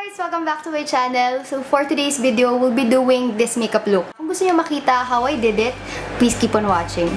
guys! Welcome back to my channel. So for today's video, we'll be doing this makeup look. Kung gusto niyo makita how I did it, please keep on watching.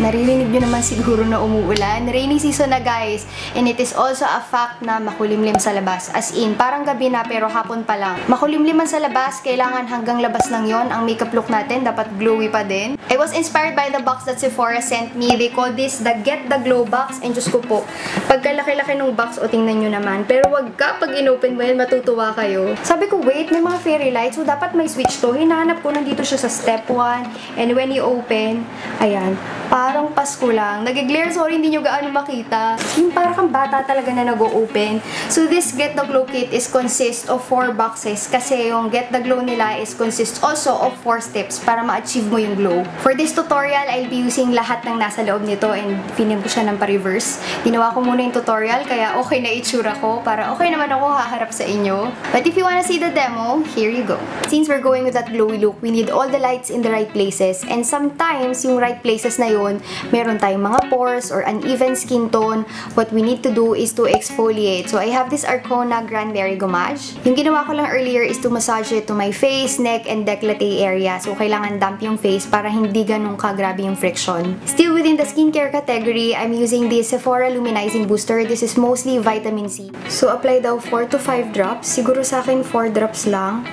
Naririnig nyo naman siguro na umuulan. Rainy season na guys. And it is also a fact na makulimlim sa labas. As in, parang gabi na pero hapon pa lang. Makulimliman sa labas, kailangan hanggang labas lang yon. Ang makeup look natin, dapat glowy pa din. I was inspired by the box that Sephora sent me. They call this the Get the Glow box. And Diyos ko po, pagkalaki-laki ng box, o tingnan nyo naman. Pero wag ka, pag inopen mo yan, matutuwa kayo. Sabi ko, wait, may mga fairy lights. So dapat may switch to. Hinahanap ko, nandito siya sa step 1. And when you open, ayan, parang Pasko lang. Nag-glare, sorry, hindi nyo gaano makita. Yung parang kang bata talaga na nag-o-open. So this Get the Glow kit is consist of 4 boxes kasi yung Get the Glow nila is consist also of 4 steps para ma-achieve mo yung glow. For this tutorial, I'll be using lahat ng nasa loob nito and film ko siya ng pa-reverse. Ginawa ko muna yung tutorial kaya okay na itsura ko para okay naman ako haharap sa inyo. But if you wanna see the demo, here you go. Since we're going with that glowy look, we need all the lights in the right places and sometimes yung right places na yun meron tayong mga pores or uneven skin tone. What we need to do is to exfoliate. So I have this Arcona Cranberry Gommage. Yung ginawa ko lang earlier is to massage it to my face, neck, and décolleté area. So kailangan damp yung face para hindi ganun kagrabe yung friction. Still within the skincare category, I'm using the Sephora Luminizing Booster. This is mostly vitamin C. So apply daw 4 to 5 drops. Siguro sa akin 4 drops lang.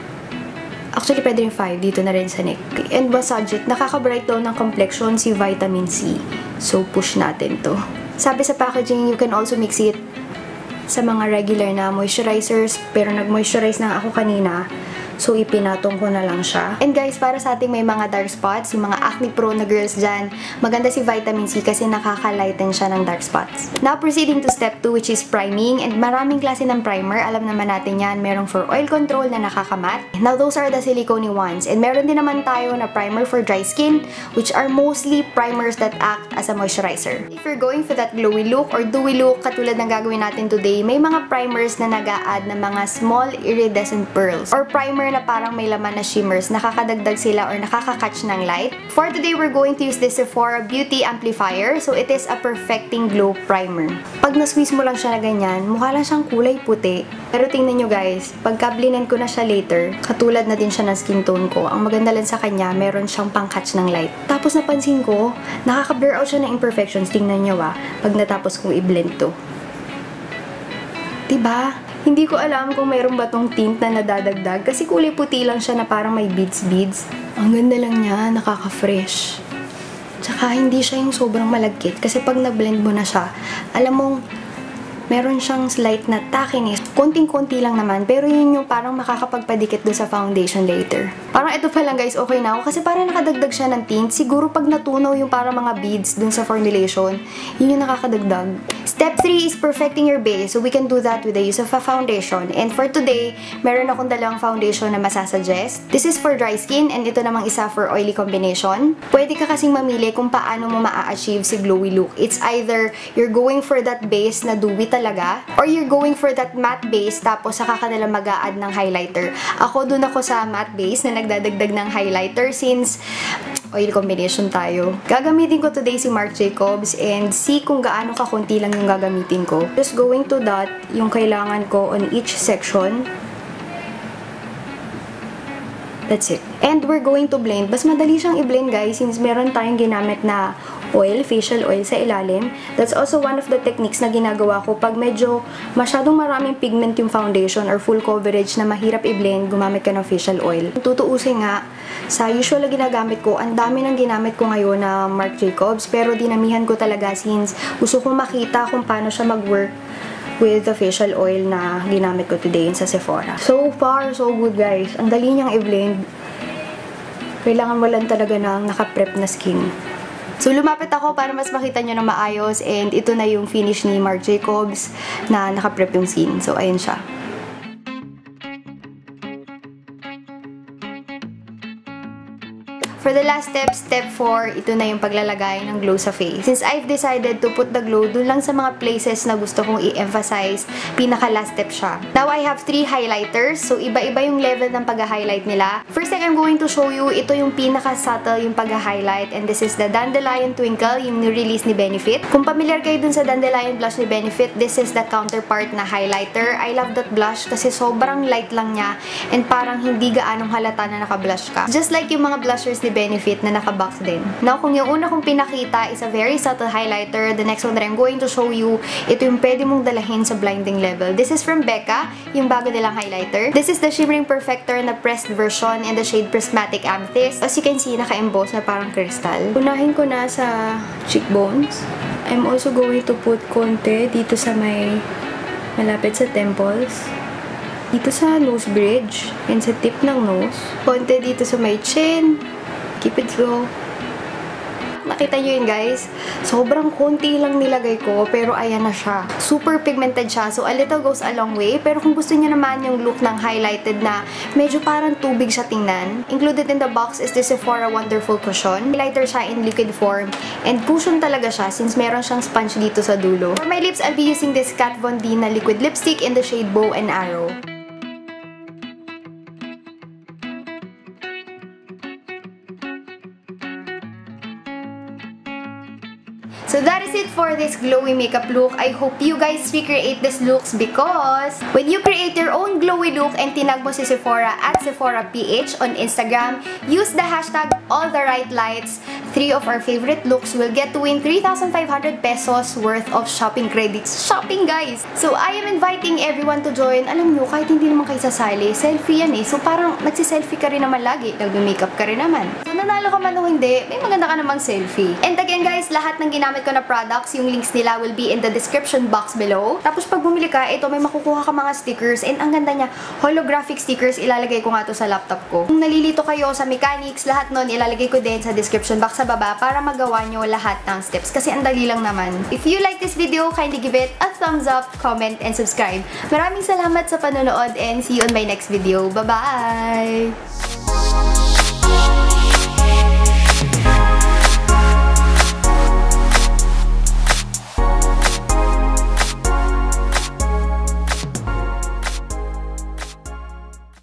Actually, pwede rin 5 dito na rin sa neck. And massage it. Nakaka-bright daw ng complexion si vitamin C. So, push natin to. Sabi sa packaging, you can also mix it sa mga regular na moisturizers. Pero nag-moisturize na ako kanina. So, ipinatong ko na lang siya. And guys, para sa ating may mga dark spots, yung mga acne prone na girls dyan, maganda si vitamin C kasi nakaka-lighten siya ng dark spots. Now, proceeding to step 2, which is priming. And maraming klase ng primer. Alam naman natin yan. Merong for oil control na nakakamat. Now, those are the silicone ones. And meron din naman tayo na primer for dry skin, which are mostly primers that act as a moisturizer. If you're going for that glowy look or dewy look, katulad ng gagawin natin today, may mga primers na nag-a-add ng mga small iridescent pearls. Or primer na parang may laman na shimmers, nakakadagdag sila or nakaka-catch ng light. For today, we're going to use this Sephora Beauty Amplifier. So, it is a perfecting glow primer. Pag na-squeeze mo lang siya na ganyan, mukha lang siyang kulay puti. Pero tingnan nyo guys, pagka blend ko na siya later, katulad na din siya ng skin tone ko. Ang maganda lang sa kanya, meron siyang pang-catch ng light. Tapos napansin ko, nakaka-blur out siya ng imperfections. Tingnan nyo pag natapos kong i-blend to. Diba? Hindi ko alam kung mayroon ba tong tint na nadadagdag kasi kulay puti lang siya na parang may beads. Ang ganda lang niya, nakaka-fresh. Tsaka hindi siya yung sobrang malagkit kasi pag na-blend mo na siya, alam mong meron siyang slight na tackiness. Konting-konti lang naman, pero yun yung parang makakapagpadikit doon sa foundation later. Parang ito pa lang guys, okay na ako kasi parang nakadagdag siya ng tint. Siguro pag natunaw yung parang mga beads doon sa formulation, yun yung nakakadagdag. Step 3 is perfecting your base. So we can do that with the use of a foundation. And for today, meron akong dalawang foundation na masasuggest. This is for dry skin and ito namang isa for oily combination. Pwede ka kasing mamili kung paano mo ma-achieve si glowy look. It's either you're going for that base na dewy talaga, or you're going for that matte base tapos saka ka nalang mag-a-add ng highlighter. Ako dun ako sa matte base na nagdadagdag ng highlighter since oil combination tayo. Gagamitin ko today si Marc Jacobs and see kung gaano kakunti lang yung gagamitin ko. Just going to dot yung kailangan ko on each section. That's it. And we're going to blend. Mas madali siyang i-blend guys since meron tayong ginamit na oil, facial oil sa ilalim. That's also one of the techniques na ginagawa ko pag medyo masyadong maraming pigment yung foundation or full coverage na mahirap i-blend, gumamit ka ng facial oil. Tutuusin nga, sa usual na ginagamit ko, ang dami ng ginamit ko ngayon na Marc Jacobs, pero dinamihan ko talaga since gusto kong makita kung paano siya mag-work with the facial oil na ginamit ko today sa Sephora. So far, so good guys. Ang dali niyang i-blend. Kailangan mo lang talaga ng naka-prep na skin. So lumapit ako para mas makita nyo na maayos and ito na yung finish ni Marc Jacobs na naka-prep yung skin. So ayun siya. For For the last step, step 4, ito na yung paglalagay ng glow sa face. Since I've decided to put the glow dun lang sa mga places na gusto kong i-emphasize, pinaka last step siya. Now, I have 3 highlighters. So, iba-iba yung level ng pag-highlight nila. First thing I'm going to show you, ito yung pinaka-subtle yung pag-highlight. And this is the Dandelion Twinkle, yung release ni Benefit. Kung familiar kayo dun sa Dandelion blush ni Benefit, this is the counterpart na highlighter. I love that blush kasi sobrang light lang niya and parang hindi gaanong halata na naka-blush ka. Just like yung mga blushers ni Benefit na naka-box din. Now, kung yung una kong pinakita is a very subtle highlighter, the next one that I'm going to show you, ito yung pwede mong dalahin sa blinding level. This is from Becca, yung bago nilang highlighter. This is the Shimmering Perfector na pressed version in the shade Prismatic Amethyst. As you can see, naka-emboss na parang crystal. Unahin ko na sa cheekbones. I'm also going to put konti dito sa may malapit sa temples. Dito sa nose bridge and sa tip ng nose. Konti dito sa may chin. Keep it slow. Nakita nyo yun, guys? Sobrang konti lang nilagay ko, pero ayan na siya. Super pigmented siya, so a little goes a long way. Pero kung gusto niyo naman yung look ng highlighted na medyo parang tubig siya tingnan, included in the box is the Sephora Wonderful Cushion. Highlighter siya in liquid form, and cushion talaga siya since meron siyang sponge dito sa dulo. For my lips, I'll be using this Kat Von D na liquid lipstick in the shade Bow and Arrow. So that is it for this glowy makeup look. I hope you guys recreate these looks because when you create your own glowy look and tinag mo si Sephora at SephoraPH on Instagram, use the hashtag AllTheRightLights. 3 of our favorite looks will get to win 3,500 pesos worth of shopping credits. Shopping, guys! So I am inviting everyone to join. Alam nyo, kahit hindi naman kayo sasali, selfie yan eh. So parang nagsiselfie ka rin naman lagi. Nag-makeup ka rin naman. So nanalo ka man o hindi, may maganda ka namang selfie. And again guys, lahat ng ginamit ko na products, yung links nila will be in the description box below. Tapos pag bumili ka, ito may makukuha ka mga stickers. And ang ganda niya, holographic stickers, ilalagay ko nga to sa laptop ko. Kung nalilito kayo sa mechanics, lahat nun ilalagay ko din sa description box sa baba para magawa nyo lahat ng steps. Kasi ang dali lang naman. If you like this video, kindly give it a thumbs up, comment, and subscribe. Maraming salamat sa panonood and see you on my next video. Bye-bye!